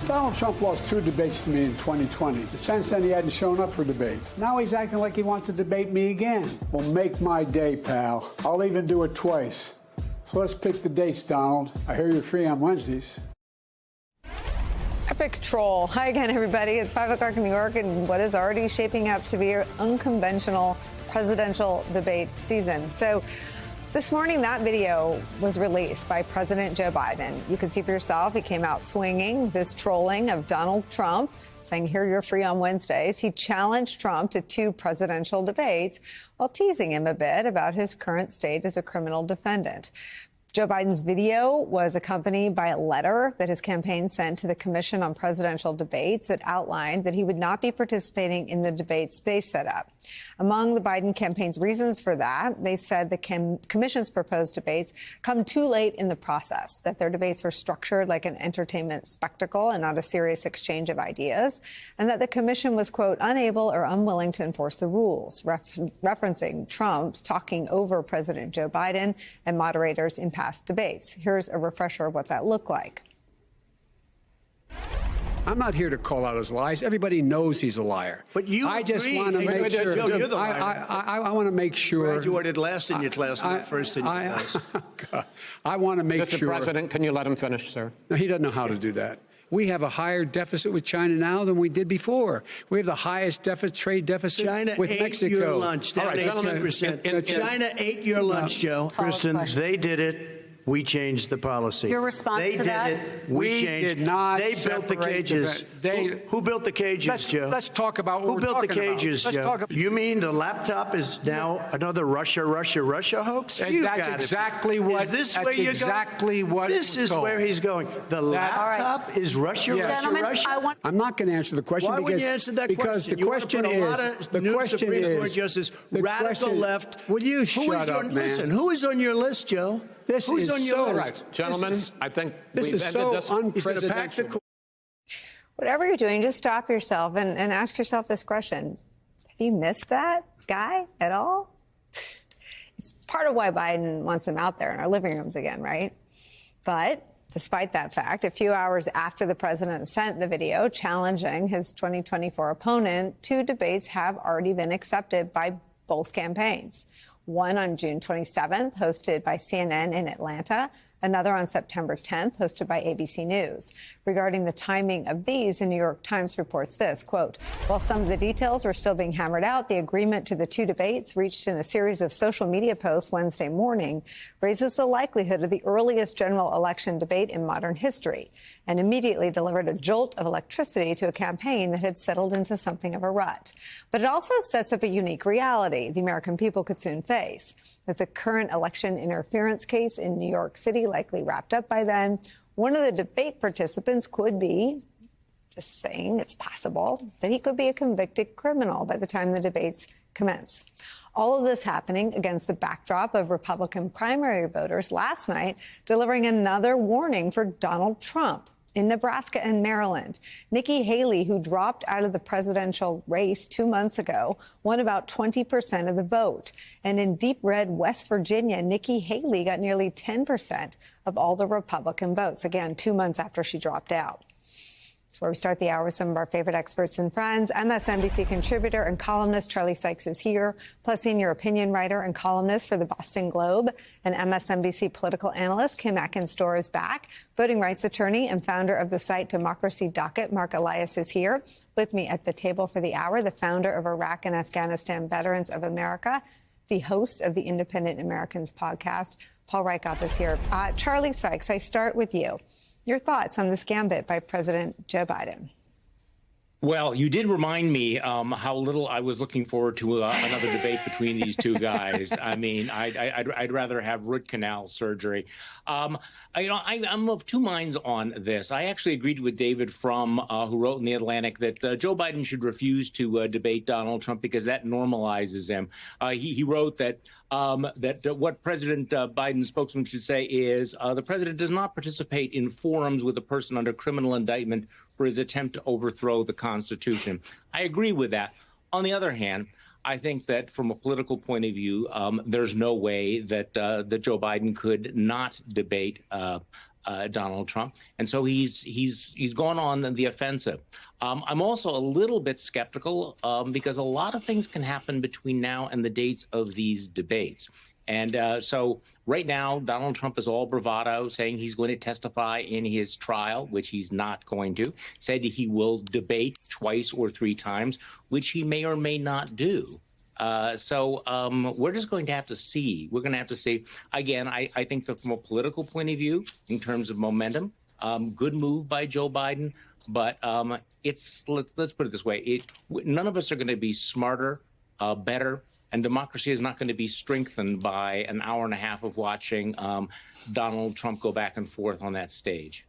Donald Trump lost 2 debates to me in 2020. Since then, he hadn't shown up for debate. Now he's acting like he wants to debate me again. Well, make my day, pal. I'll even do it twice. So let's pick the dates, Donald. I hear you're free on Wednesdays. Epic troll. Hi again, everybody. It's 5 o'clock in New York, and what is already shaping up to be an unconventional presidential debate season. So this morning, that video was released by President Joe Biden. You can see for yourself, he came out swinging this trolling of Donald Trump, saying, here, you're free on Wednesdays. He challenged Trump to 2 presidential debates while teasing him a bit about his current state as a criminal defendant. Joe Biden's video was accompanied by a letter that his campaign sent to the Commission on Presidential Debates that outlined that he would not be participating in the debates they set up. Among the Biden campaign's reasons for that, they said the commission's proposed debates come too late in the process, that their debates are structured like an entertainment spectacle and not a serious exchange of ideas, and that the commission was, quote, unable or unwilling to enforce the rules, referencing Trump talking over President Joe Biden and moderators in past debates. Here's a refresher of what that looked like. I'm not here to call out his lies. Everybody knows he's a liar. But you I just want to make sure. Joe, you're the liar. I want to make sure. Graduated last in your class, not first in your class. I want to make sure. Mr. President, can you let him finish, sir? No, he doesn't know how to do that. We have a higher deficit with China now than we did before. We have the highest trade deficit China with ate Mexico. Your lunch, down 18%. China ate your lunch, Joe. Kristen, they did it. We changed the policy. Your response to that? They did not. They built the cages. Who built the cages, Joe? Let's talk about what Who built the cages, Joe? You mean the laptop is now another Russia hoax? That's exactly what. Is this where you're going? This is where he's going. The laptop is Russia. I'm not going to answer the question. Why would you answer that question? The question is, the question Supreme Court is, justice, radical left. Will you shut up, man? Listen, who is on your list, Joe? Who's on your list? Right. Gentlemen, I think this is so unprecedented. Whatever you're doing, just stop yourself and ask yourself this question. Have you missed that guy at all? It's part of why Biden wants him out there in our living rooms again, right? But despite that fact, a few hours after the president sent the video challenging his 2024 opponent, 2 debates have already been accepted by both campaigns. One on June 27th, hosted by CNN in Atlanta. Another on September 10th, hosted by ABC News. Regarding the timing of these, the New York Times reports this, quote, while some of the details were still being hammered out, the agreement to the 2 debates reached in a series of social media posts Wednesday morning raises the likelihood of the earliest general election debate in modern history and immediately delivered a jolt of electricity to a campaign that had settled into something of a rut. But it also sets up a unique reality the American people could soon face. With the current election interference case in New York City likely wrapped up by then, one of the debate participants could be, just saying it's possible, that he could be a convicted criminal by the time the debates commence. All of this happening against the backdrop of Republican primary voters last night delivering another warning for Donald Trump. In Nebraska and Maryland, Nikki Haley, who dropped out of the presidential race 2 months ago, won about 20% of the vote. And in deep red West Virginia, Nikki Haley got nearly 10% of all the Republican votes, again, 2 months after she dropped out. That's where we start the hour with some of our favorite experts and friends. MSNBC contributor and columnist Charlie Sykes is here, plus senior opinion writer and columnist for the Boston Globe, and MSNBC political analyst Kim Atkins-Storr is back. Voting rights attorney and founder of the site Democracy Docket, Mark Elias, is here. With me at the table for the hour, the founder of Iraq and Afghanistan Veterans of America, the host of the Independent Americans podcast, Paul Rieckhoff, is here. Charlie Sykes, I start with you. Your thoughts on this gambit by President Joe Biden? Well, you did remind me how little I was looking forward to another debate between these 2 guys. I mean, I'd rather have root canal surgery. I'm of 2 minds on this. I actually agreed with David Frum, who wrote in The Atlantic that Joe Biden should refuse to debate Donald Trump because that normalizes him. He wrote that what President Biden's spokesman should say is the president does not participate in forums with a person under criminal indictment for his attempt to overthrow the Constitution. I agree with that. On the other hand, I think that from a political point of view, there's no way that Joe Biden could not debate Donald Trump, and so he's gone on the offensive. I'm also a little bit skeptical because a lot of things can happen between now and the dates of these debates. And so right now, Donald Trump is all bravado, saying he's going to testify in his trial, which he's not going to, said he will debate twice or three times, which he may or may not do. So we're just going to have to see. We're going to have to see. Again, I think that from a political point of view, in terms of momentum, good move by Joe Biden. But let's put it this way. None of us are going to be smarter, better. And democracy is not going to be strengthened by an hour and a half of watching Donald Trump go back and forth on that stage.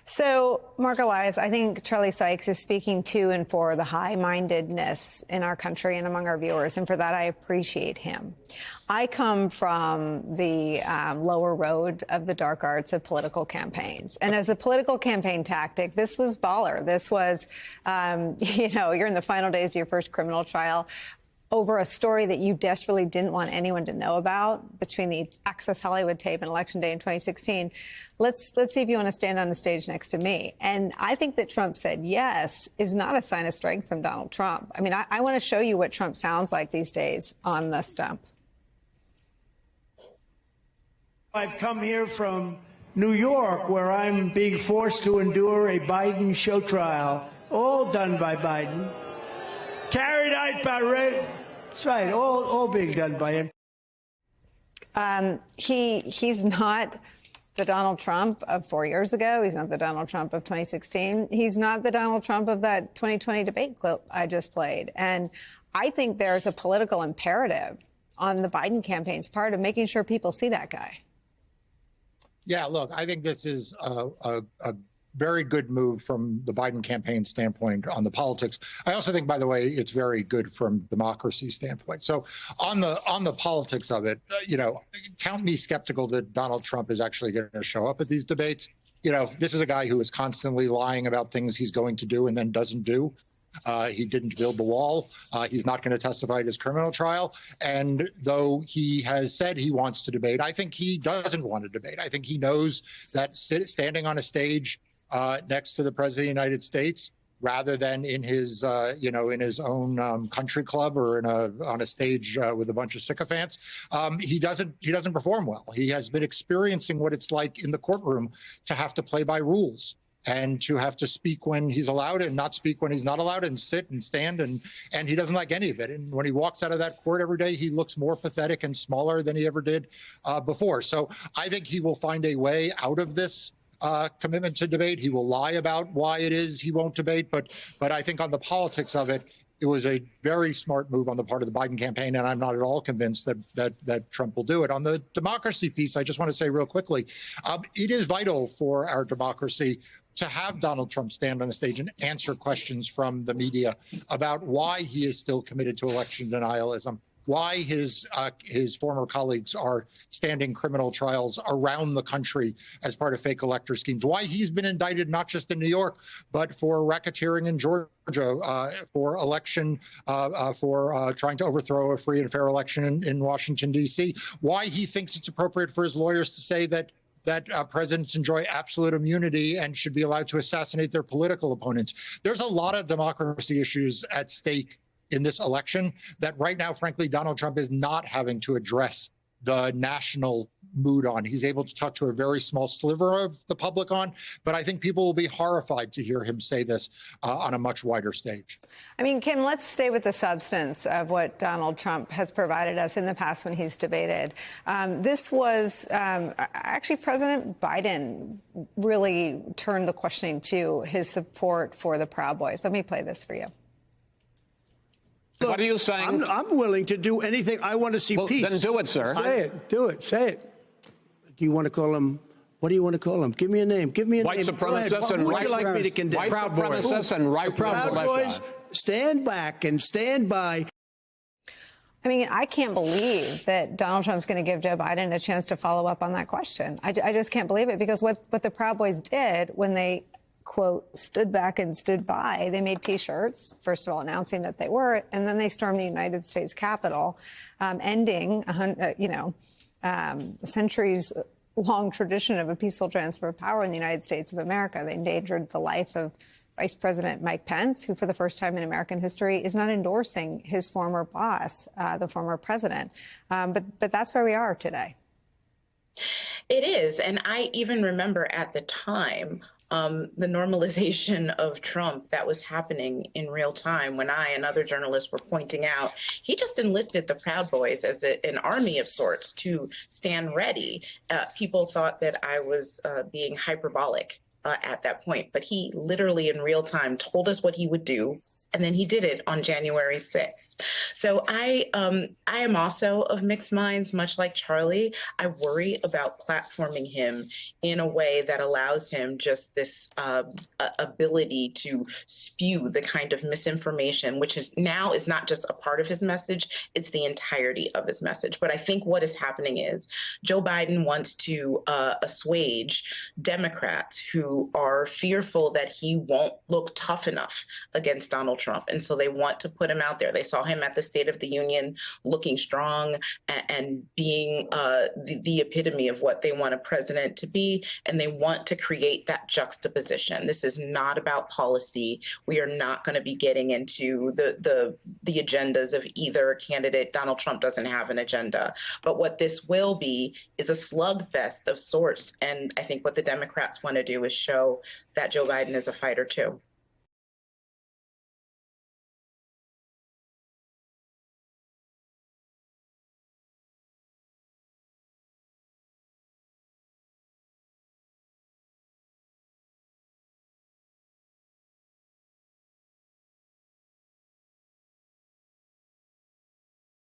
So, Mark Elias, I think Charlie Sykes is speaking to and for the high-mindedness in our country and among our viewers, and for that I appreciate him. I come from the lower road of the dark arts of political campaigns. And as a political campaign tactic, this was baller. This was, you're in the final days of your first criminal trial over a story that you desperately didn't want anyone to know about between the Access Hollywood tape and Election Day in 2016. Let's see if you want to stand on the stage next to me. And I think that Trump said yes is not a sign of strength from Donald Trump. I mean, I want to show you what Trump sounds like these days on the stump. I've come here from New York, where I'm being forced to endure a Biden show trial, all done by Biden. Carried out by Ray. That's right, all being done by him. He's not the Donald Trump of 4 years ago. He's not the Donald Trump of 2016. He's not the Donald Trump of that 2020 debate clip I just played. And I think there's a political imperative on the Biden campaign's part of making sure people see that guy. Yeah, look, I think this is a very good move from the Biden campaign standpoint on the politics. I also think, by the way, it's very good from democracy standpoint. So on the politics of it, count me skeptical that Donald Trump is actually going to show up at these debates. This is a guy who is constantly lying about things he's going to do and then doesn't do. He didn't build the wall. He's not going to testify at his criminal trial. And though he has said he wants to debate, I think he doesn't want to debate. I think he knows that standing on a stage next to the president of the United States, rather than in his, in his own country club or on a stage with a bunch of sycophants, he doesn't perform well. He has been experiencing what it's like in the courtroom to have to play by rules and to have to speak when he's allowed and not speak when he's not allowed, and sit and stand, and he doesn't like any of it. And when he walks out of that court every day, he looks more pathetic and smaller than he ever did before. So I think he will find a way out of this commitment to debate. He will lie about why it is he won't debate, but I think on the politics of it, it was a very smart move on the part of the Biden campaign, and I'm not at all convinced that Trump will do it. On the democracy piece, I just want to say real quickly, it is vital for our democracy to have Donald Trump stand on a stage and answer questions from the media about why he is still committed to election denialism, why his former colleagues are standing criminal trials around the country as part of fake elector schemes, why he's been indicted not just in New York, but for racketeering in Georgia, for trying to overthrow a free and fair election in Washington, D.C., why he thinks it's appropriate for his lawyers to say that presidents enjoy absolute immunity and should be allowed to assassinate their political opponents. There's a lot of democracy issues at stake in this election that right now, frankly, Donald Trump is not having to address the national mood on. He's able to talk to a very small sliver of the public on, but I think people will be horrified to hear him say this on a much wider stage. I mean, Kim, let's stay with the substance of what Donald Trump has provided us in the past when he's debated. This was actually President Biden really turned the questioning to his support for the Proud Boys. Let me play this for you. Look, what are you saying? I'm willing to do anything. I want to see peace. Then do it, sir. Say it. Do it. Say it. Do you want to call him? What do you want to call him? Give me a name. Give me a White name. supremacists and Who would white you like me to condemn? White supremacists and right Proud Boys, stand back and stand by. I mean, I can't believe that Donald Trump's going to give Joe Biden a chance to follow up on that question. I just can't believe it, because what the Proud Boys did when they, quote, stood back and stood by, they made T-shirts, first of all, announcing that they were, and then they stormed the United States Capitol, ending, centuries long tradition of a peaceful transfer of power in the United States of America. They endangered the life of Vice President Mike Pence, who for the first time in American history is not endorsing his former boss, the former president. But that's where we are today. It is. And I even remember at the time, the normalization of Trump that was happening in real time when I and other journalists were pointing out he just enlisted the Proud Boys as an army of sorts to stand ready. People thought that I was being hyperbolic at that point, but he literally in real time told us what he would do. And then he did it on January 6th. So I am also of mixed minds, much like Charlie. I worry about platforming him in a way that allows him just this ability to spew the kind of misinformation, which is now is not just a part of his message, it's the entirety of his message. But I think what is happening is Joe Biden wants to assuage Democrats who are fearful that he won't look tough enough against Donald Trump. And so they want to put him out there. They saw him at the State of the Union looking strong and being the epitome of what they want a president to be. And they want to create that juxtaposition. This is not about policy. We are not going to be getting into the agendas of either candidate. Donald Trump doesn't have an agenda. But what this will be is a slugfest of sorts. And I think what the Democrats want to do is show that Joe Biden is a fighter, too.